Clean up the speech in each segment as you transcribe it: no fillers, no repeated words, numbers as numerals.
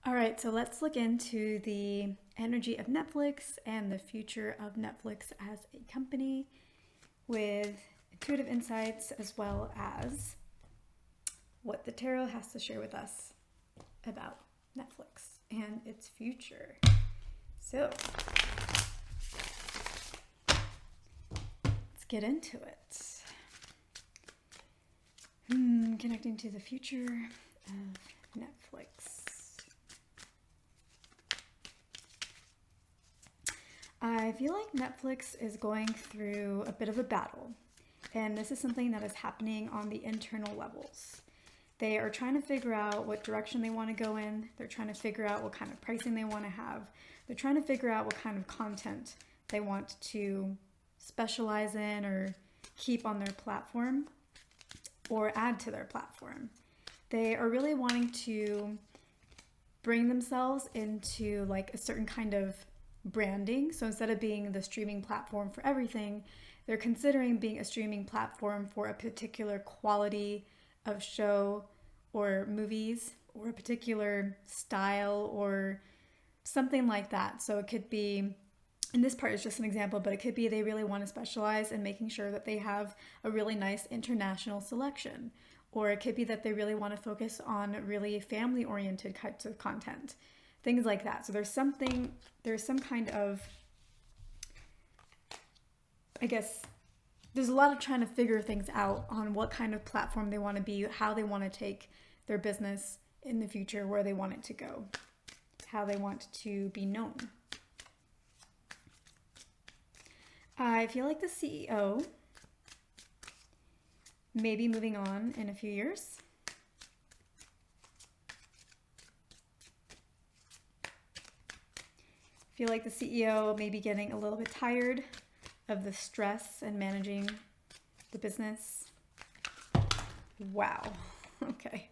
All right, so let's look into the energy of Netflix and the future of Netflix as a company with intuitive insights as well as what the tarot has to share with us about Netflix and its future. So let's get into it. Connecting to the future of Netflix. I feel like Netflix is going through a bit of a battle, and this is something that is happening on the internal levels. They are trying to figure out what direction they want to go in. They're trying to figure out what kind of pricing they want to have. They're trying to figure out what kind of content they want to specialize in or keep on their platform or add to their platform. They are really wanting to bring themselves into like a certain kind of branding. So instead of being the streaming platform for everything, they're considering being a streaming platform for a particular quality of show or movies or a particular style or something like that. So it could be, and this part is just an example, but it could be they really want to specialize in making sure that they have a really nice international selection. Or it could be that they really want to focus on really family-oriented types of content. Things like that. So there's some kind of, I guess, there's a lot of trying to figure things out on what kind of platform they want to be, how they want to take their business in the future, where they want it to go, how they want to be known. I feel like the CEO may be moving on in a few years. I feel like the CEO may be getting a little bit tired of the stress and managing the business. Wow. Okay.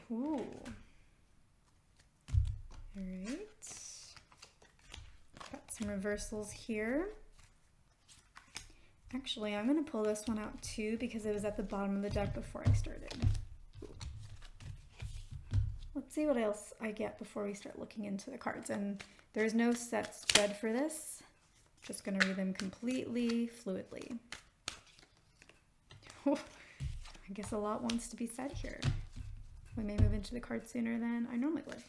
Ooh. All right. Got some reversals here. Actually, I'm going to pull this one out too because it was at the bottom of the deck before I started. Let's see what else I get before we start looking into the cards. And there's no set spread for this. Just going to read them completely fluidly. I guess a lot wants to be said here. We may move into the cards sooner than I normally would.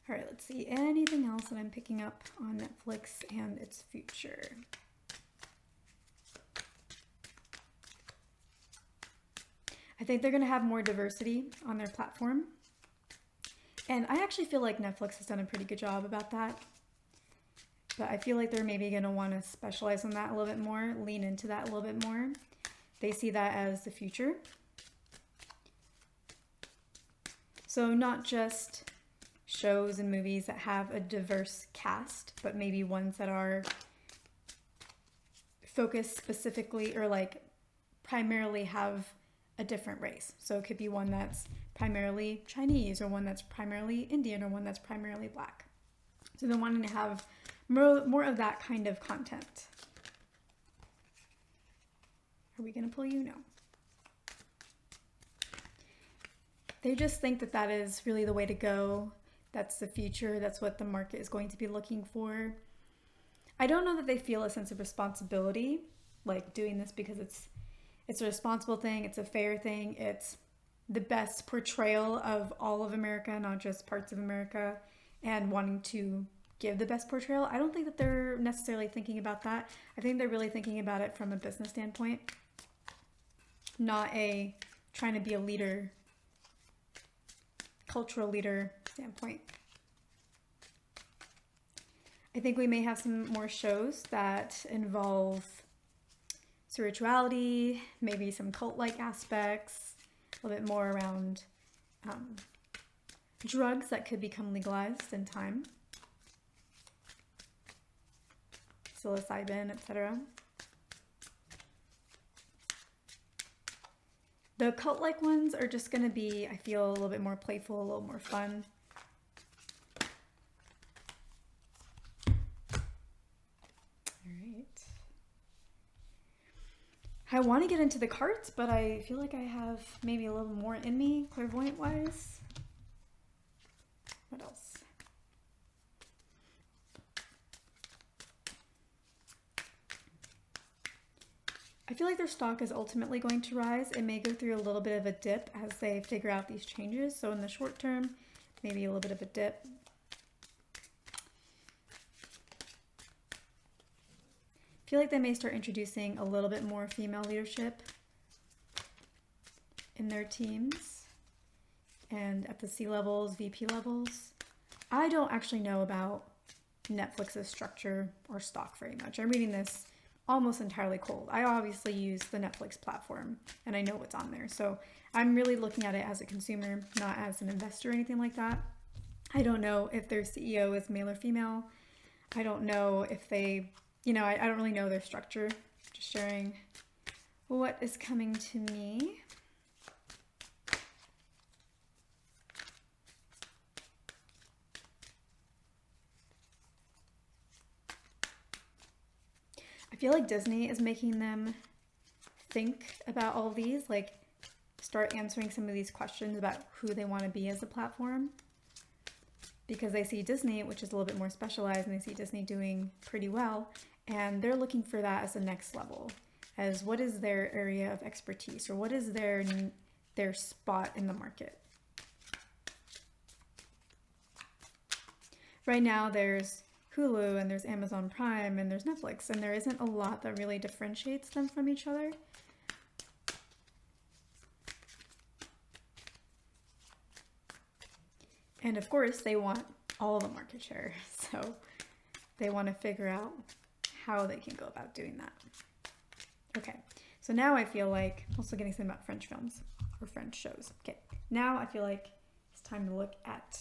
All right, let's see. Anything else that I'm picking up on Netflix and its future? I think they're going to have more diversity on their platform. And I actually feel like Netflix has done a pretty good job about that. But I feel like they're maybe going to want to specialize on that a little bit more, lean into that a little bit more. They see that as the future. So not just shows and movies that have a diverse cast, but maybe ones that are focused specifically or like primarily have a different race. So it could be one that's primarily Chinese or one that's primarily Indian or one that's primarily Black. So they're wanting to have more of that kind of content. Are we going to pull you? No. They just think that that is really the way to go. That's the future. That's what the market is going to be looking for. I don't know that they feel a sense of responsibility, like doing this because it's a responsible thing, it's a fair thing, it's the best portrayal of all of America, not just parts of America, and wanting to give the best portrayal. I don't think that they're necessarily thinking about that. I think they're really thinking about it from a business standpoint, not a trying to be a leader, cultural leader standpoint. I think we may have some more shows that involve spirituality, maybe some cult-like aspects, a little bit more around drugs that could become legalized in time, psilocybin, etc. The cult-like ones are just going to be, I feel, a little bit more playful, a little more fun. I want to get into the cards, but I feel like I have maybe a little more in me, clairvoyant-wise. What else? I feel like their stock is ultimately going to rise. It may go through a little bit of a dip as they figure out these changes. So in the short term, maybe a little bit of a dip. I feel like they may start introducing a little bit more female leadership in their teams and at the C levels, VP levels. I don't actually know about Netflix's structure or stock very much. I'm reading this almost entirely cold. I obviously use the Netflix platform and I know what's on there. So I'm really looking at it as a consumer, not as an investor or anything like that. I don't know if their CEO is male or female. I don't know if they, I don't really know their structure. Just sharing what is coming to me. I feel like Disney is making them think about all these, like start answering some of these questions about who they want to be as a platform, because they see Disney, which is a little bit more specialized, and they see Disney doing pretty well, and they're looking for that as the next level, as what is their area of expertise, or what is their spot in the market. Right now there's Hulu and there's Amazon Prime and there's Netflix, and there isn't a lot that really differentiates them from each other. And of course they want all the market share, so they want to figure out how they can go about doing that. Okay, so now I feel like, also getting something about French films or French shows. Okay, now I feel like it's time to look at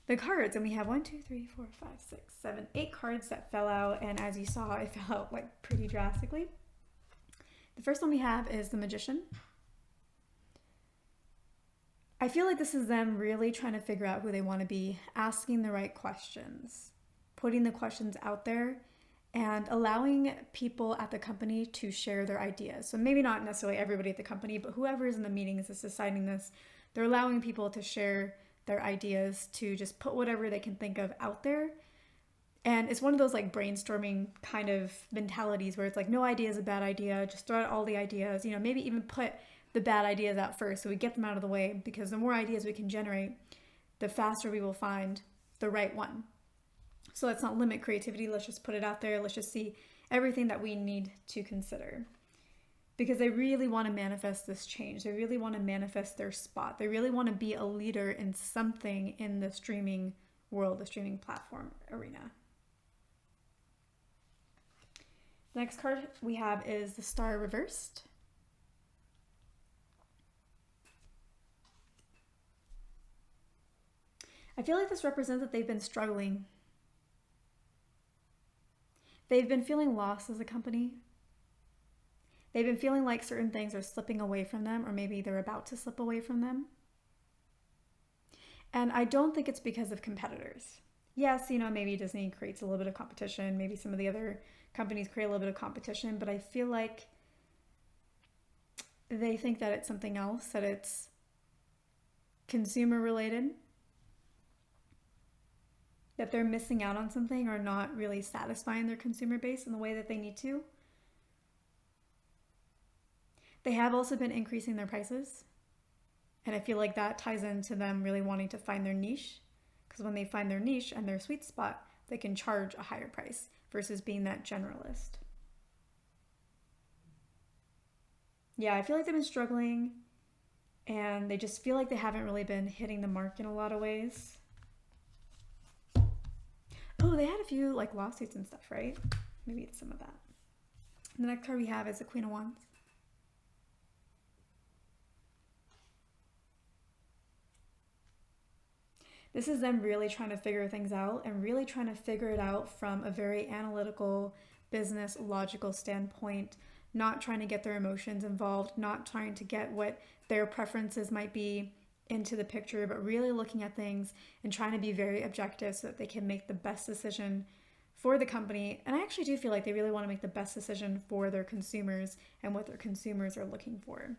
the cards, and we have 1, 2, 3, 4, 5, 6, 7, 8 cards that fell out, and as you saw, it fell out like pretty drastically. The first one we have is the Magician. I feel like this is them really trying to figure out who they want to be, asking the right questions, putting the questions out there, and allowing people at the company to share their ideas. So maybe not necessarily everybody at the company, but whoever is in the meetings is deciding this, they're allowing people to share their ideas, to just put whatever they can think of out there. And it's one of those like brainstorming kind of mentalities where it's like, no idea is a bad idea, just throw out all the ideas, maybe even put the bad ideas out first so we get them out of the way, because the more ideas we can generate, the faster we will find the right one. So let's not limit creativity, let's just put it out there, let's just see everything that we need to consider. Because they really want to manifest this change. They really want to manifest their spot. They really want to be a leader in something in the streaming world, the streaming platform arena. The next card we have is the Star reversed. I feel like this represents that they've been struggling. They've been feeling lost as a company. They've been feeling like certain things are slipping away from them, or maybe they're about to slip away from them. And I don't think it's because of competitors. Yes, maybe Disney creates a little bit of competition. Maybe some of the other companies create a little bit of competition, but I feel like they think that it's something else, that it's consumer related, that they're missing out on something or not really satisfying their consumer base in the way that they need to. They have also been increasing their prices, and I feel like that ties into them really wanting to find their niche, because when they find their niche and their sweet spot, they can charge a higher price versus being that generalist. Yeah, I feel like they've been struggling, and they just feel like they haven't really been hitting the mark in a lot of ways. Oh, they had a few like lawsuits and stuff, right? Maybe it's some of that. And the next card we have is the Queen of Wands. This is them really trying to figure things out, and really trying to figure it out from a very analytical, business, logical standpoint, not trying to get their emotions involved, not trying to get what their preferences might be into the picture, but really looking at things and trying to be very objective so that they can make the best decision for the company. And I actually do feel like they really want to make the best decision for their consumers and what their consumers are looking for.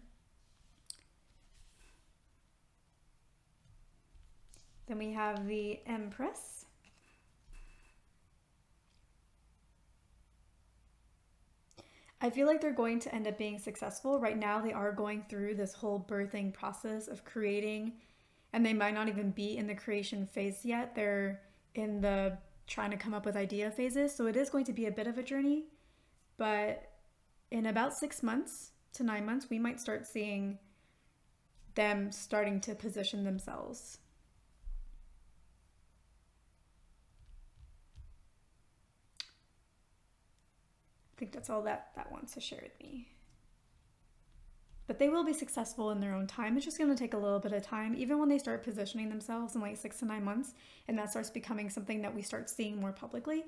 Then we have the Empress. I feel like they're going to end up being successful. Right now, they are going through this whole birthing process of creating, and they might not even be in the creation phase yet. They're in the trying to come up with idea phases. So it is going to be a bit of a journey, but in about 6 months to 9 months, we might start seeing them starting to position themselves. I think that's all that wants to share with me. But they will be successful in their own time. It's just going to take a little bit of time, even when they start positioning themselves in like 6 to 9 months, and that starts becoming something that we start seeing more publicly.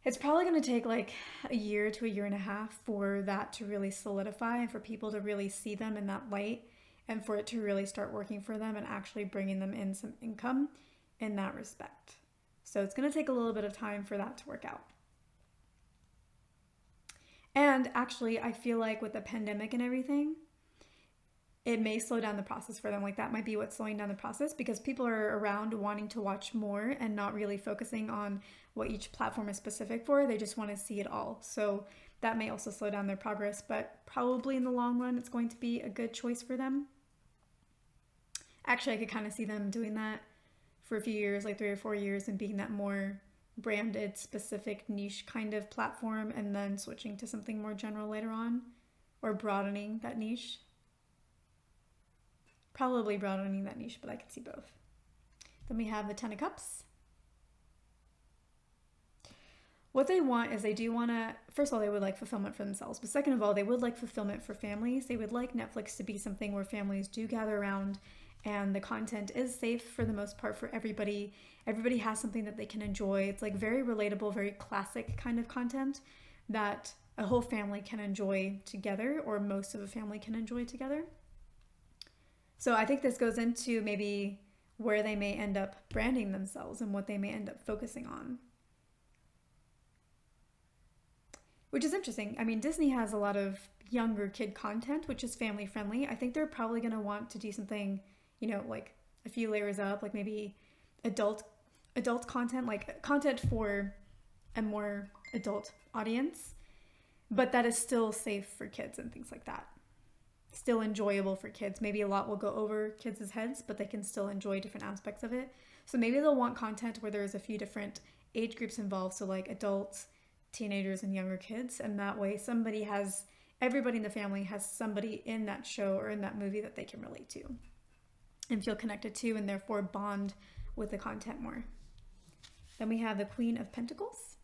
It's probably going to take like a year to a year and a half for that to really solidify and for people to really see them in that light and for it to really start working for them and actually bringing them in some income in that respect. So it's going to take a little bit of time for that to work out. And actually, I feel like with the pandemic and everything, it may slow down the process for them. Like that might be what's slowing down the process because people are around wanting to watch more and not really focusing on what each platform is specific for. They just want to see it all. So that may also slow down their progress, but probably in the long run, it's going to be a good choice for them. Actually, I could kind of see them doing that for a few years, like 3 or 4 years, and being that more branded, specific niche kind of platform, and then switching to something more general later on, or broadening that niche. Probably broadening that niche, but I can see both. Then we have the Ten of Cups. What they want is they do want to, first of all, they would like fulfillment for themselves, but second of all, they would like fulfillment for families. They would like Netflix to be something where families do gather around and the content is safe for the most part for everybody. Everybody has something that they can enjoy. It's like very relatable, very classic kind of content that a whole family can enjoy together, or most of a family can enjoy together. So I think this goes into maybe where they may end up branding themselves and what they may end up focusing on. Which is interesting. I mean, Disney has a lot of younger kid content, which is family friendly. I think they're probably going to want to do something, you know, like a few layers up, like maybe adult content, like content for a more adult audience, but that is still safe for kids and things like that. Still enjoyable for kids. Maybe a lot will go over kids' heads, but they can still enjoy different aspects of it. So maybe they'll want content where there's a few different age groups involved. So like adults, teenagers, and younger kids. And that way everybody in the family has somebody in that show or in that movie that they can relate to and feel connected to, and therefore bond with the content more. Then we have the Queen of Pentacles.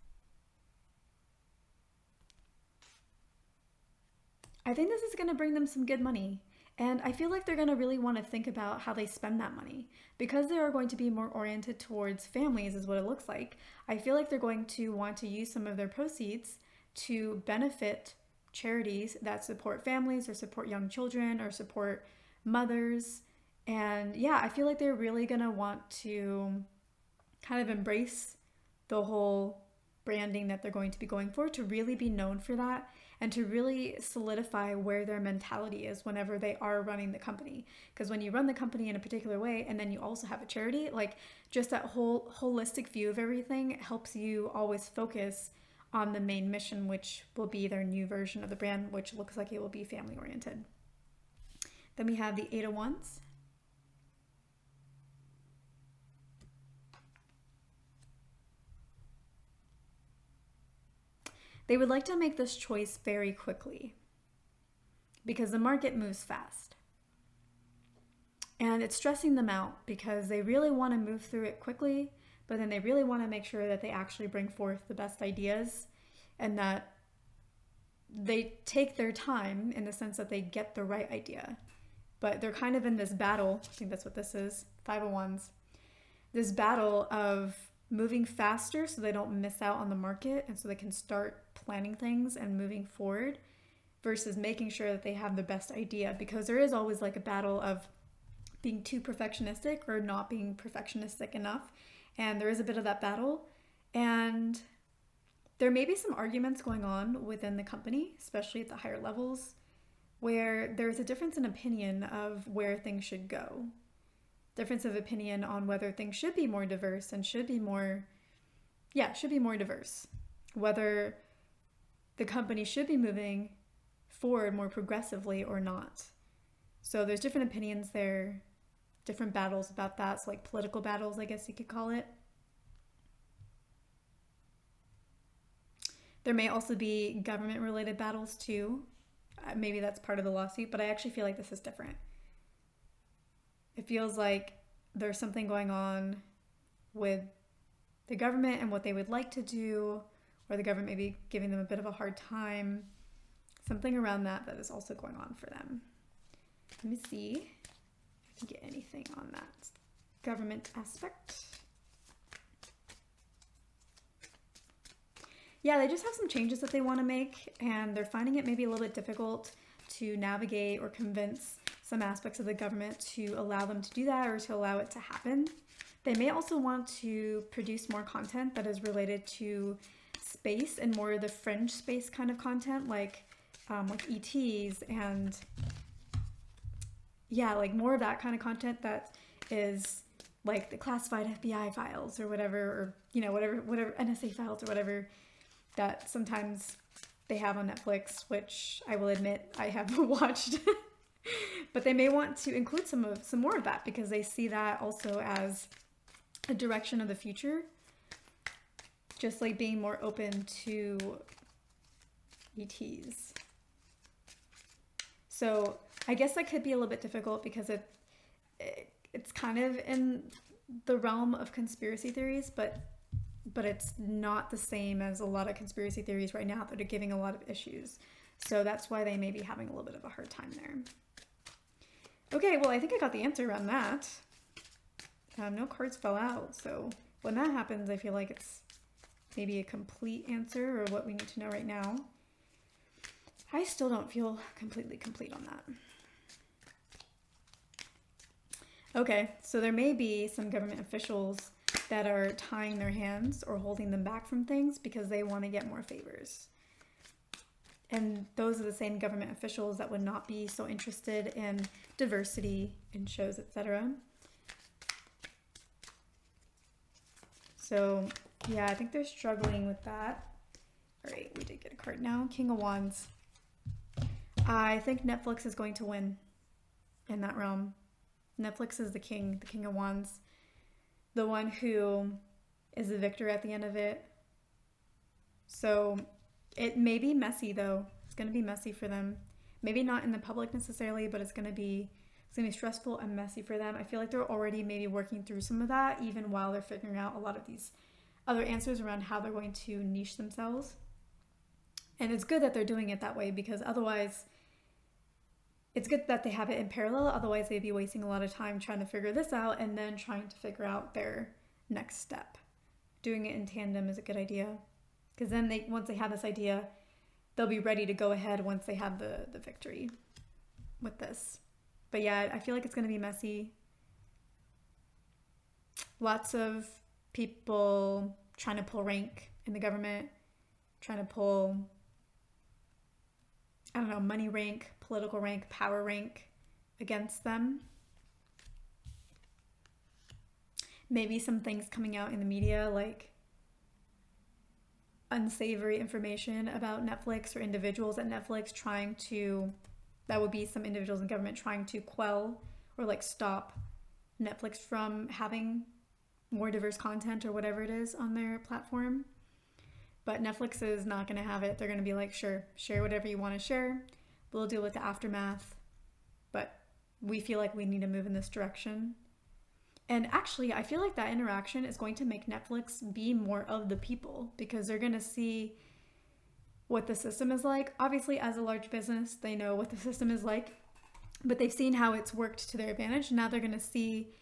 I think this is going to bring them some good money. And I feel like they're going to really want to think about how they spend that money, because they are going to be more oriented towards families is what it looks like. I feel like they're going to want to use some of their proceeds to benefit charities that support families or support young children or support mothers. And yeah, I feel like they're really going to want to kind of embrace the whole branding that they're going to be going for, to really be known for that and to really solidify where their mentality is whenever they are running the company. Because when you run the company in a particular way and then you also have a charity, like just that whole holistic view of everything helps you always focus on the main mission, which will be their new version of the brand, which looks like it will be family oriented. Then we have the Eight of Wands. They would like to make this choice very quickly because the market moves fast. And it's stressing them out because they really want to move through it quickly, but then they really want to make sure that they actually bring forth the best ideas and that they take their time in the sense that they get the right idea. But they're kind of in this battle, I think that's what this is, 5 of Wands, this battle of moving faster so they don't miss out on the market and so they can start planning things and moving forward versus making sure that they have the best idea, because there is always like a battle of being too perfectionistic or not being perfectionistic enough, and there is a bit of that battle, and there may be some arguments going on within the company, especially at the higher levels, where there's a difference in opinion of where things should go. difference of opinion on whether things should be more diverse and should be more diverse. Whether the company should be moving forward more progressively or not. So there's different opinions there, different battles about that. So like political battles, I guess you could call it. There may also be government related battles too. Maybe that's part of the lawsuit, but I actually feel like this is different. It feels like there's something going on with the government and what they would like to do, or the government may be giving them a bit of a hard time. Something around that is also going on for them. Let me see if I can get anything on that government aspect. Yeah, they just have some changes that they want to make, and they're finding it maybe a little bit difficult to navigate or convince some aspects of the government to allow them to do that or to allow it to happen. They may also want to produce more content that is related to space and more of the fringe space kind of content, like ETs and like more of that kind of content that is like the classified FBI files or whatever, or whatever NSA files or whatever that sometimes they have on Netflix, which I will admit I have watched. But they may want to include some more of that because they see that also as a direction of the future, just like being more open to ETs. So I guess that could be a little bit difficult because it's kind of in the realm of conspiracy theories, but it's not the same as a lot of conspiracy theories right now that are giving a lot of issues. So that's why they may be having a little bit of a hard time there. Okay, well, I think I got the answer around that. No cards fell out, so when that happens, I feel like it's maybe a complete answer or what we need to know right now. I still don't feel completely complete on that. Okay, so there may be some government officials that are tying their hands or holding them back from things because they want to get more favors. And those are the same government officials that would not be so interested in diversity in shows, etc. So, yeah, I think they're struggling with that. All right, we did get a card now. King of Wands. I think Netflix is going to win in that realm. Netflix is the king of Wands. The one who is the victor at the end of it. So it may be messy though. It's going to be messy for them. Maybe not in the public necessarily, but it's going to be stressful and messy for them. I feel like they're already maybe working through some of that even while they're figuring out a lot of these other answers around how they're going to niche themselves. And it's good that they're doing it that way because otherwise it's good that they have it in parallel. Otherwise they'd be wasting a lot of time trying to figure this out and then trying to figure out their next step. Doing it in tandem is a good idea because then once they have this idea, they'll be ready to go ahead once they have the victory with this. But yeah, I feel like it's going to be messy. Lots of people trying to pull rank in the government, trying to pull, I don't know, money rank, political rank, power rank against them. Maybe some things coming out in the media like unsavory information about Netflix or individuals at Netflix that would be some individuals in government trying to quell or like stop Netflix from having more diverse content or whatever it is on their platform. But Netflix is not going to have it. They're going to be like, sure, share whatever you want to share. We'll deal with the aftermath. But we feel like we need to move in this direction. And actually, I feel like that interaction is going to make Netflix be more of the people because they're going to see what the system is like. Obviously, as a large business, they know what the system is like, but they've seen how it's worked to their advantage. Now they're going to see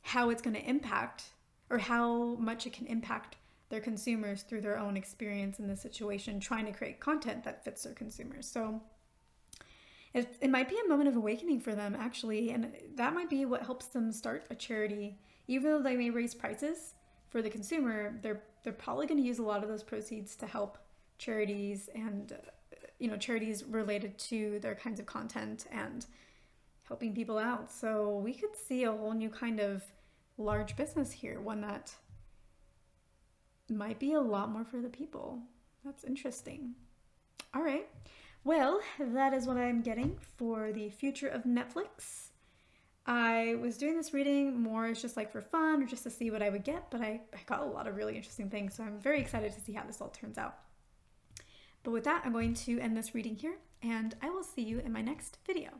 how it's going to impact or how much it can impact their consumers through their own experience in this situation, trying to create content that fits their consumers. So it might be a moment of awakening for them, actually, and that might be what helps them start a charity. Even though they may raise prices for the consumer, they're probably going to use a lot of those proceeds to help charities and charities related to their kinds of content and helping people out. So we could see a whole new kind of large business here, one that might be a lot more for the people. That's interesting. All right. Well, that is what I'm getting for the future of Netflix. I was doing this reading more as just like for fun or just to see what I would get, but I got a lot of really interesting things. So I'm very excited to see how this all turns out. But with that, I'm going to end this reading here, and I will see you in my next video.